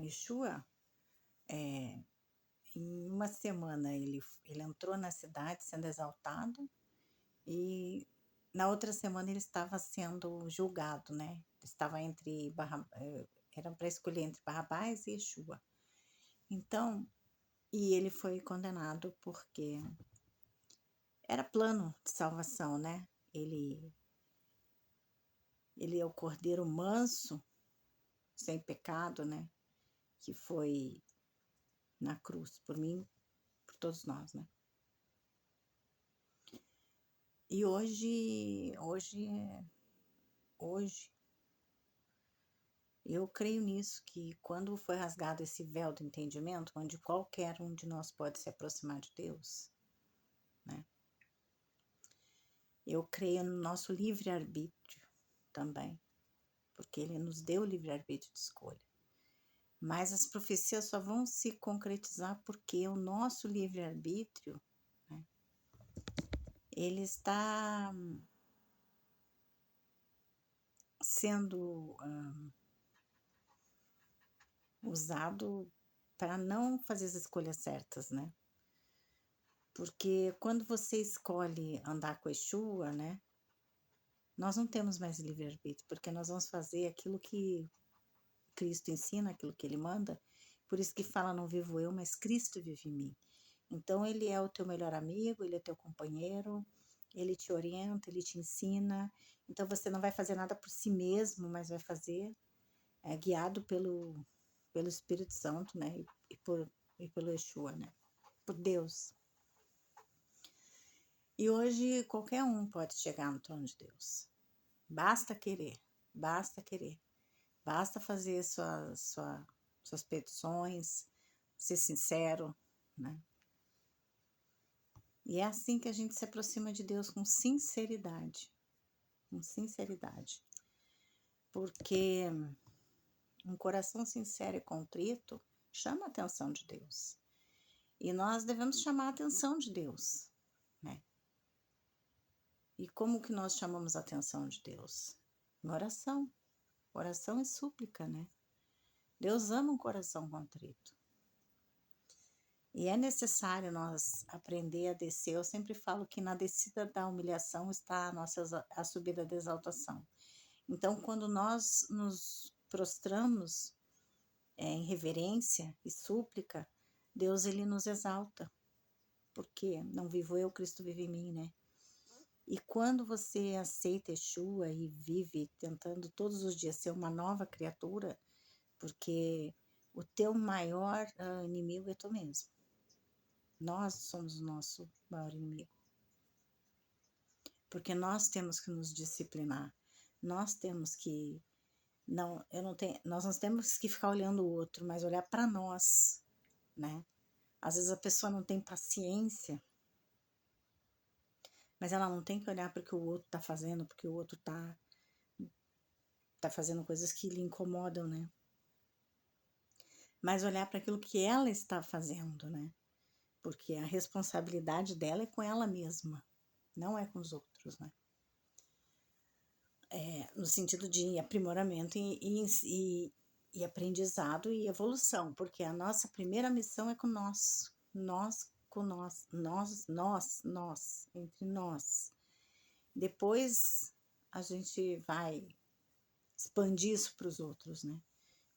Yeshua, em uma semana ele entrou na cidade sendo exaltado e na outra semana ele estava sendo julgado, né? Estava era para escolher entre Barrabás e Yeshua. Então, e ele foi condenado porque era plano de salvação, né? Ele é o Cordeiro manso, sem pecado, né? Que foi na cruz por mim, por todos nós, né? E hoje, eu creio nisso, que quando foi rasgado esse véu do entendimento, onde qualquer um de nós pode se aproximar de Deus, né? Eu creio no nosso livre-arbítrio também, porque Ele nos deu o livre-arbítrio de escolha. Mas as profecias só vão se concretizar porque o nosso livre-arbítrio, né, ele está sendo usado para não fazer as escolhas certas, né? Porque quando você escolhe andar com Yeshua, né, nós não temos mais livre-arbítrio, porque nós vamos fazer aquilo que Cristo ensina, aquilo que Ele manda. Por isso que fala, não vivo eu, mas Cristo vive em mim. Então, Ele é o teu melhor amigo, Ele é teu companheiro, Ele te orienta, Ele te ensina. Então, você não vai fazer nada por si mesmo, mas vai fazer guiado pelo Espírito Santo, né? E pelo Yeshua, né? Por Deus. E hoje qualquer um pode chegar no trono de Deus. Basta querer, basta querer. Basta fazer suas petições, ser sincero, né? E é assim que a gente se aproxima de Deus, com sinceridade. Com sinceridade. Porque um coração sincero e contrito chama a atenção de Deus. E nós devemos chamar a atenção de Deus, né? E como que nós chamamos a atenção de Deus? Em oração. Oração e súplica, né? Deus ama um coração contrito. E é necessário nós aprender a descer. Eu sempre falo que na descida da humilhação está a subida da exaltação. Então, quando nós nos prostramos em reverência e súplica, Deus ele nos exalta. Porque não vivo eu, Cristo vive em mim, né? E quando você aceita Yeshua e vive tentando todos os dias ser uma nova criatura, porque o teu maior inimigo é tu mesmo. Nós somos o nosso maior inimigo. Porque nós temos que nos disciplinar. Nós temos que nós não temos que ficar olhando o outro, mas olhar para nós, né? Às vezes a pessoa não tem paciência, mas ela não tem que olhar para o que o outro está fazendo, porque o outro tá fazendo coisas que lhe incomodam, né? Mas olhar para aquilo que ela está fazendo, né? Porque a responsabilidade dela é com ela mesma, não é com os outros, né? No sentido de aprimoramento e aprendizado e evolução, porque a nossa primeira missão é com nós, entre nós. Depois a gente vai expandir isso para os outros, né?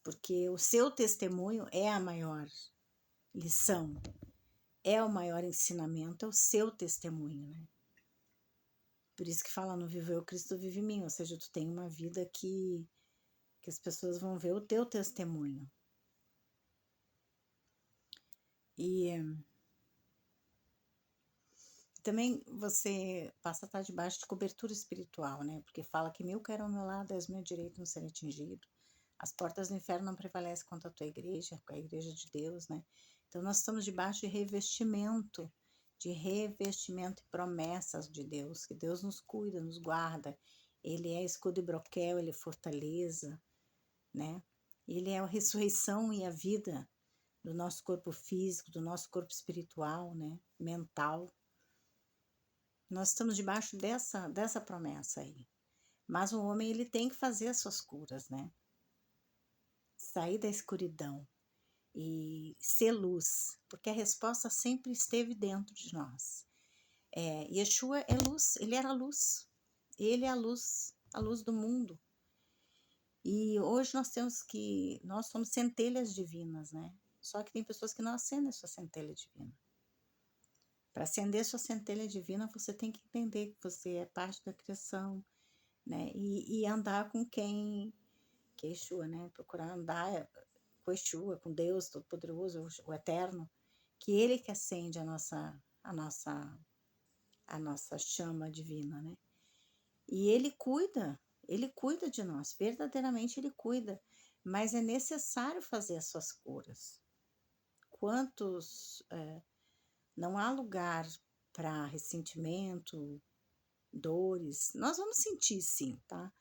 Porque o seu testemunho é a maior lição, é o maior ensinamento, é o seu testemunho, né? Por isso que fala, não vivo eu, Cristo vive em mim, ou seja, tu tem uma vida que as pessoas vão ver o teu testemunho. E também você passa a estar debaixo de cobertura espiritual, né? Porque fala que 1000 cairão ao meu lado, 10 meu direito não serem atingido. As portas do inferno não prevalecem contra a tua igreja, com a igreja de Deus, né? Então nós estamos debaixo de revestimento e promessas de Deus, que Deus nos cuida, nos guarda. Ele é escudo e broquel, ele é fortaleza, né? Ele é a ressurreição e a vida do nosso corpo físico, do nosso corpo espiritual, né? Mental. Nós estamos debaixo dessa promessa aí. Mas o homem, ele tem que fazer as suas curas, né? Sair da escuridão, e ser luz, porque a resposta sempre esteve dentro de nós. Yeshua é luz, ele era luz, ele é a luz do mundo. E hoje nós somos centelhas divinas, né? Só que tem pessoas que não acendem a sua centelha divina. Para acender sua centelha divina, você tem que entender que você é parte da criação, né? E andar com quem? Que é Yeshua, né? Procurar andar com Yeshua, com Deus Todo-Poderoso, o Eterno, que Ele que acende a nossa chama divina, né? E Ele cuida de nós, verdadeiramente Ele cuida, mas é necessário fazer as suas curas. Não há lugar para ressentimento, dores, nós vamos sentir sim, tá?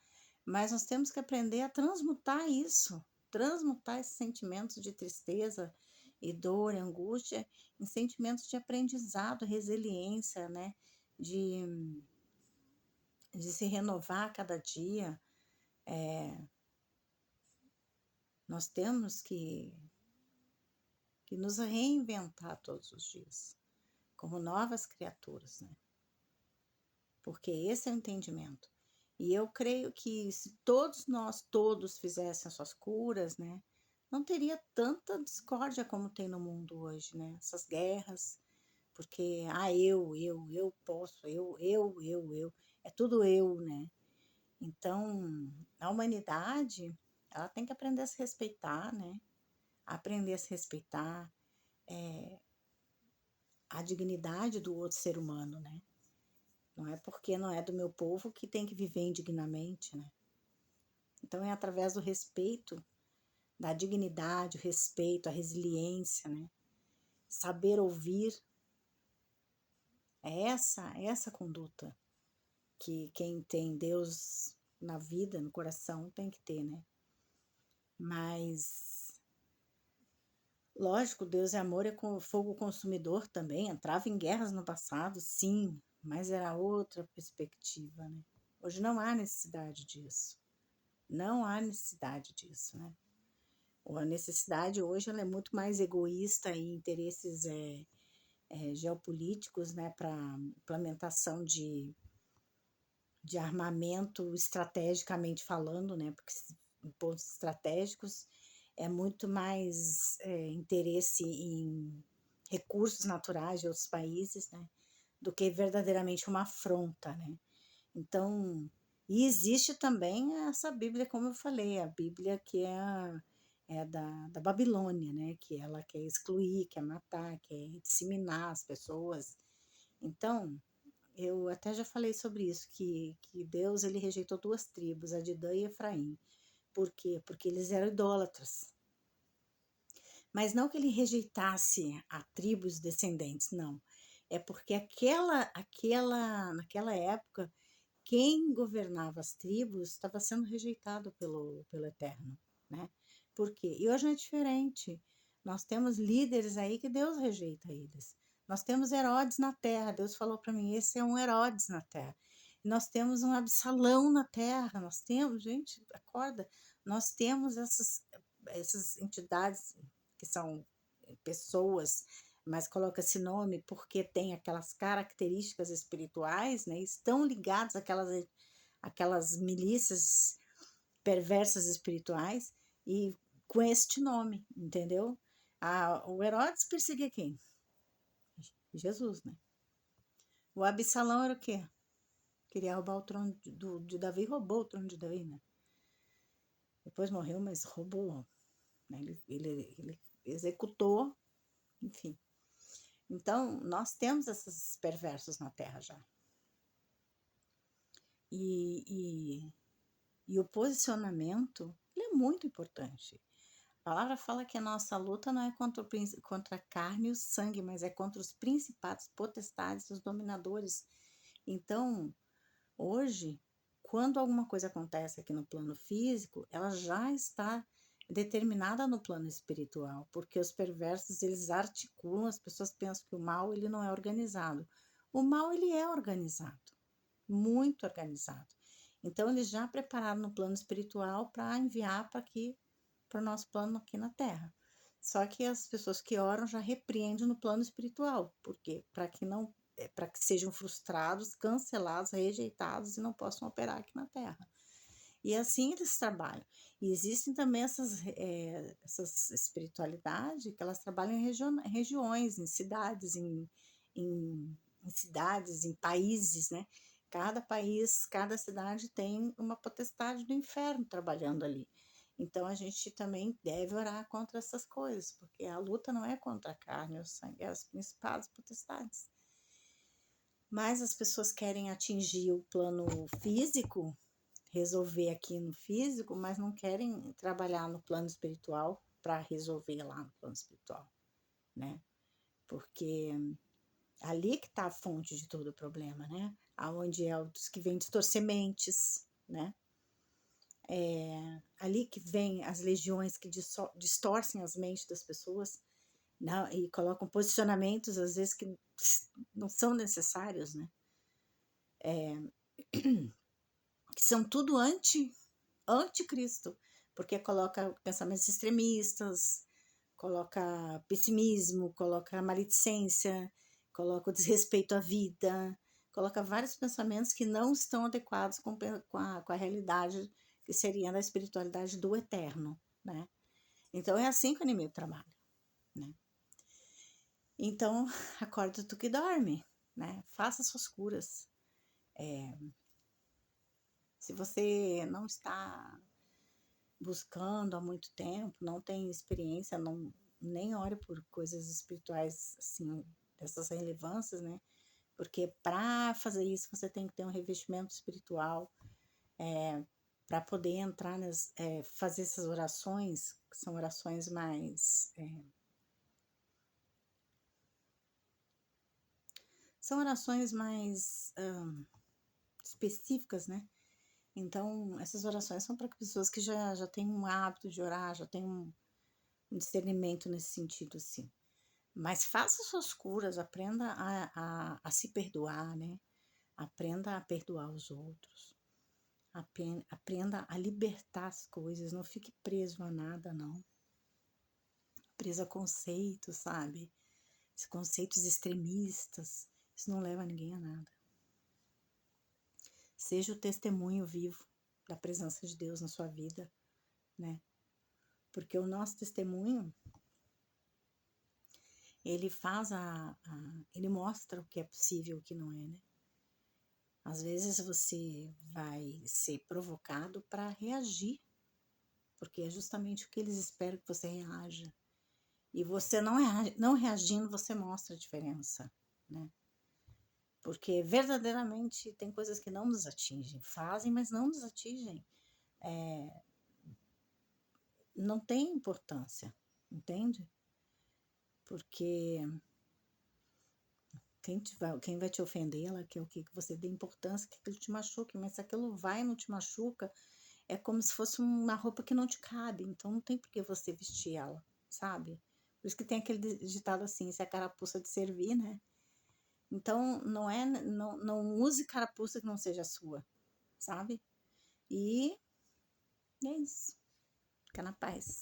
Mas nós temos que aprender a transmutar isso, transmutar esses sentimentos de tristeza e dor, e angústia, em sentimentos de aprendizado, resiliência, né? De se renovar a cada dia. Nós temos que nos reinventar todos os dias, como novas criaturas, né? Porque esse é o entendimento. E eu creio que se todos fizessem as suas curas, né? Não teria tanta discórdia como tem no mundo hoje, né? Essas guerras, porque, eu posso, eu. É tudo eu, né? Então, a humanidade, ela tem que aprender a se respeitar, né? Aprender a se respeitar a dignidade do outro ser humano, né? Não é porque não é do meu povo que tem que viver indignamente, né? Então, é através do respeito, da dignidade, o respeito, a resiliência, né? Saber ouvir, é essa conduta que quem tem Deus na vida, no coração, tem que ter, né? Mas, lógico, Deus é amor, é fogo consumidor também, entrava em guerras no passado, sim, mas era outra perspectiva, né? Hoje não há necessidade disso. Não há necessidade disso, né? A necessidade hoje ela é muito mais egoísta e interesses geopolíticos, né, para implementação de armamento estrategicamente falando, né, porque em pontos estratégicos é muito mais interesse em recursos naturais de outros países, né, do que verdadeiramente uma afronta, né. Então, e existe também essa Bíblia, como eu falei, a Bíblia que é da Babilônia, né? Que ela quer excluir, quer matar, quer disseminar as pessoas. Então, eu até já falei sobre isso, que Deus ele rejeitou duas tribos, a de Dan e Efraim. Por quê? Porque eles eram idólatras. Mas não que ele rejeitasse a tribos descendentes, não. É porque naquela época, quem governava as tribos estava sendo rejeitado pelo Eterno, né? Por quê? E hoje não é diferente. Nós temos líderes aí que Deus rejeita eles. Nós temos Herodes na terra. Deus falou para mim, esse é um Herodes na terra. Nós temos um Absalão na terra. Nós temos, gente, acorda. Nós temos essas entidades que são pessoas, mas coloca esse nome porque tem aquelas características espirituais, né? Estão ligados àquelas milícias perversas espirituais e com este nome, entendeu? O Herodes perseguia quem? Jesus, né? O Absalão era o quê? Queria roubar o trono de Davi, roubou o trono de Davi, né? Depois morreu, mas roubou, né? Ele executou, enfim. Então, nós temos esses perversos na Terra já. E o posicionamento ele é muito importante. A palavra fala que a nossa luta não é contra a carne e o sangue, mas é contra os principados, potestades, os dominadores. Então, hoje, quando alguma coisa acontece aqui no plano físico, ela já está determinada no plano espiritual, porque os perversos, eles articulam, as pessoas pensam que o mal, ele não é organizado. O mal, ele é organizado, muito organizado. Então, eles já prepararam no plano espiritual para enviar para o nosso plano aqui na Terra. Só que as pessoas que oram já repreendem no plano espiritual. Por quê? Para que sejam frustrados, cancelados, rejeitados e não possam operar aqui na Terra. E assim eles trabalham. E existem também essas espiritualidades que elas trabalham em regiões, em cidades, em cidades, em países, né? Cada país, cada cidade tem uma potestade do inferno trabalhando ali. Então a gente também deve orar contra essas coisas, porque a luta não é contra a carne ou o sangue, é as principais potestades. Mas as pessoas querem atingir o plano físico, resolver aqui no físico, mas não querem trabalhar no plano espiritual para resolver lá no plano espiritual, né? Porque ali que está a fonte de todo o problema, né? Aonde é os que vêm distorcer mentes, né? Ali que vem as legiões que distorcem as mentes das pessoas, né? E colocam posicionamentos, às vezes, que não são necessários, né? Que são tudo anticristo, porque coloca pensamentos extremistas, coloca pessimismo, coloca maledicência, coloca o desrespeito à vida, coloca vários pensamentos que não estão adequados com a realidade que seria da espiritualidade do eterno, né? Então é assim que o inimigo trabalha, né? Então, acorda tu que dorme, né? Faça suas curas. Se você não está buscando há muito tempo, não tem experiência, nem ore por coisas espirituais assim, dessas relevâncias, né? Porque para fazer isso você tem que ter um revestimento espiritual, para poder entrar fazer essas orações, que são orações mais. São orações mais específicas, né? Então, essas orações são para pessoas que já têm um hábito de orar, já têm um discernimento nesse sentido, assim. Mas faça suas curas, aprenda a se perdoar, né? Aprenda a perdoar os outros. Aprenda a libertar as coisas, não fique preso a nada, não. Preso a conceitos, sabe? Esses conceitos extremistas, isso não leva ninguém a nada. Seja o testemunho vivo da presença de Deus na sua vida, né? Porque o nosso testemunho, ele faz ele mostra o que é possível e o que não é, né? Às vezes você vai ser provocado para reagir, porque é justamente o que eles esperam que você reaja. E você não reagindo, você mostra a diferença, né? Porque verdadeiramente tem coisas que não nos atingem, fazem, mas não nos atingem. Não tem importância, entende? Porque quem vai te ofender, ela quer o que você dê importância, que aquilo te machuque, mas se aquilo vai e não te machuca, é como se fosse uma roupa que não te cabe, então não tem por que você vestir ela, sabe? Por isso que tem aquele ditado assim, se a carapuça de servir, né? Então, não use carapuça que não seja sua, sabe? E é isso. Fica na paz.